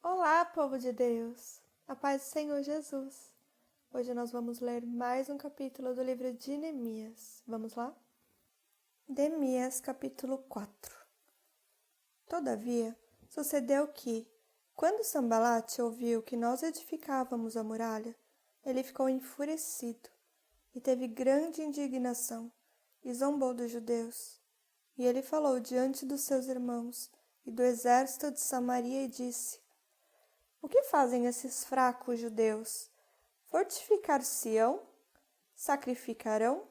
Olá, povo de Deus! A paz do Senhor Jesus! Hoje nós vamos ler mais um capítulo do livro de Neemias. Vamos lá? Neemias, capítulo 4. Todavia, sucedeu que, quando Sambalate ouviu que nós edificávamos a muralha, ele ficou enfurecido e teve grande indignação e zombou dos judeus. E ele falou diante dos seus irmãos e do exército de Samaria e disse: O que fazem esses fracos judeus? Fortificar-se-ão? Sacrificarão?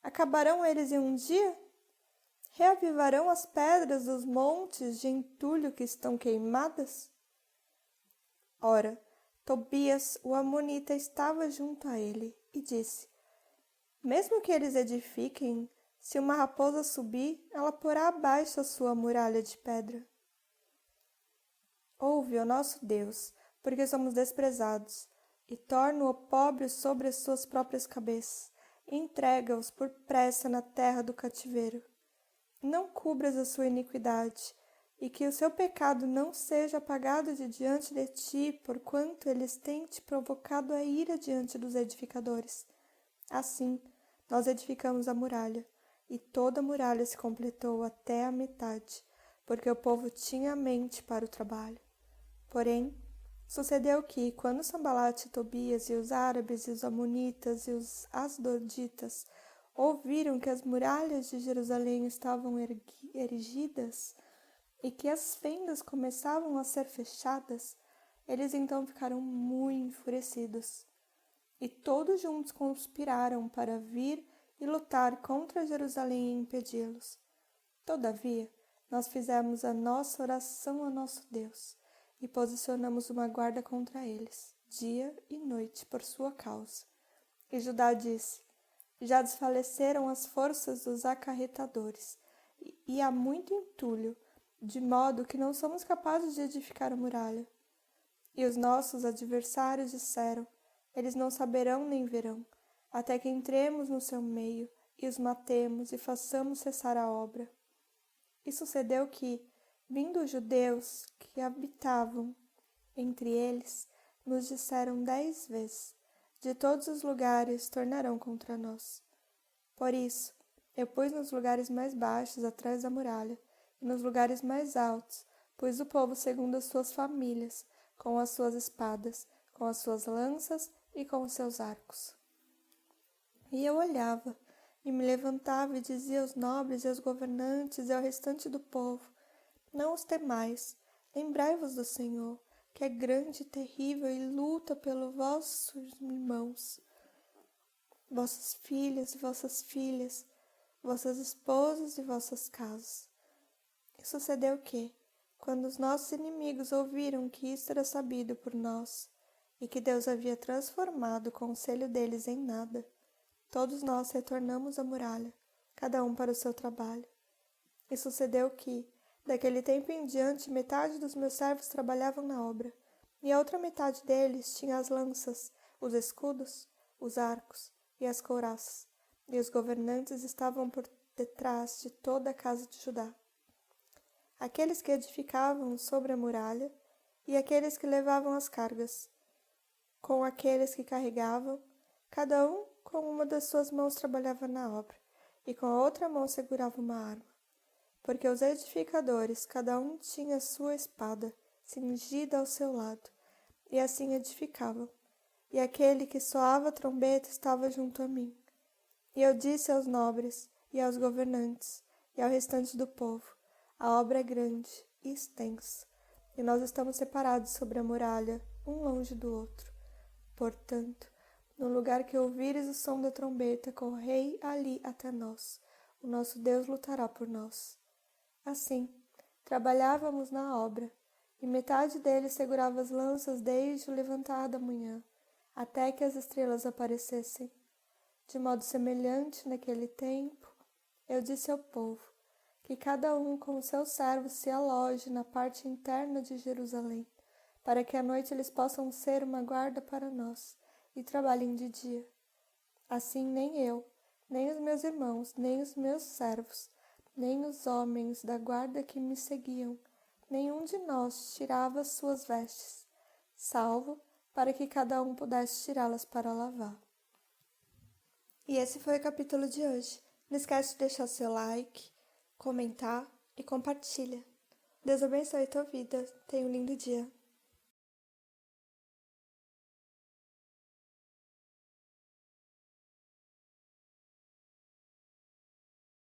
Acabarão eles em um dia? Reavivarão as pedras dos montes de entulho que estão queimadas? Ora, Tobias, o amonita, estava junto a ele e disse: Mesmo que eles edifiquem, se uma raposa subir, ela porá abaixo a sua muralha de pedra. Ouve, ó nosso Deus, porque somos desprezados, e torna o opróbrio sobre as suas próprias cabeças, e entrega-os por pressa na terra do cativeiro. Não cubras a sua iniquidade, e que o seu pecado não seja apagado de diante de ti, porquanto eles têm te provocado a ira diante dos edificadores. Assim, nós edificamos a muralha, e toda a muralha se completou até a metade, porque o povo tinha mente para o trabalho. Porém, sucedeu que, quando Sambalate, Tobias e os árabes e os amonitas e os asdoditas ouviram que as muralhas de Jerusalém estavam erigidas e que as fendas começavam a ser fechadas, eles então ficaram muito enfurecidos. E todos juntos conspiraram para vir e lutar contra Jerusalém e impedi-los. Todavia, nós fizemos a nossa oração ao nosso Deus e posicionamos uma guarda contra eles, dia e noite, por sua causa. E Judá disse: Já desfaleceram as forças dos acarretadores, e há muito entulho, de modo que não somos capazes de edificar a muralha. E os nossos adversários disseram: Eles não saberão nem verão, até que entremos no seu meio e os matemos e façamos cessar a obra. E sucedeu que, vindo os judeus que habitavam entre eles, nos disseram 10 vezes: De todos os lugares tornarão contra nós. Por isso, eu pus nos lugares mais baixos atrás da muralha, e nos lugares mais altos pus o povo segundo as suas famílias, com as suas espadas, com as suas lanças e com os seus arcos. E eu olhava, e me levantava e dizia aos nobres e aos governantes e ao restante do povo: Não os temais, lembrai-vos do Senhor, que é grande e terrível e luta pelos vossos irmãos, vossas filhas e vossas filhas, vossas esposas e vossas casas. E sucedeu que, quando os nossos inimigos ouviram que isto era sabido por nós, e que Deus havia transformado o conselho deles em nada, todos nós retornamos à muralha, cada um para o seu trabalho. E sucedeu que, daquele tempo em diante, metade dos meus servos trabalhavam na obra, e a outra metade deles tinha as lanças, os escudos, os arcos e as couraças, e os governantes estavam por detrás de toda a casa de Judá. Aqueles que edificavam sobre a muralha, e aqueles que levavam as cargas, com aqueles que carregavam, cada um com uma das suas mãos trabalhava na obra, e com a outra mão segurava uma arma. Porque os edificadores, cada um tinha sua espada, cingida ao seu lado, e assim edificavam. E aquele que soava a trombeta estava junto a mim. E eu disse aos nobres, e aos governantes, e ao restante do povo: A obra é grande e extensa, e nós estamos separados sobre a muralha, um longe do outro. Portanto, no lugar que ouvires o som da trombeta, correi ali até nós. O nosso Deus lutará por nós. Assim, trabalhávamos na obra, e metade deles segurava as lanças desde o levantar da manhã, até que as estrelas aparecessem. De modo semelhante, naquele tempo, eu disse ao povo que cada um com seus servos se aloje na parte interna de Jerusalém, para que à noite eles possam ser uma guarda para nós, e trabalhem de dia. Assim nem eu, nem os meus irmãos, nem os meus servos, nem os homens da guarda que me seguiam, nenhum de nós tirava suas vestes, salvo para que cada um pudesse tirá-las para lavar. E esse foi o capítulo de hoje. Não esquece de deixar seu like, comentar e compartilha. Deus abençoe tua vida. Tenha um lindo dia.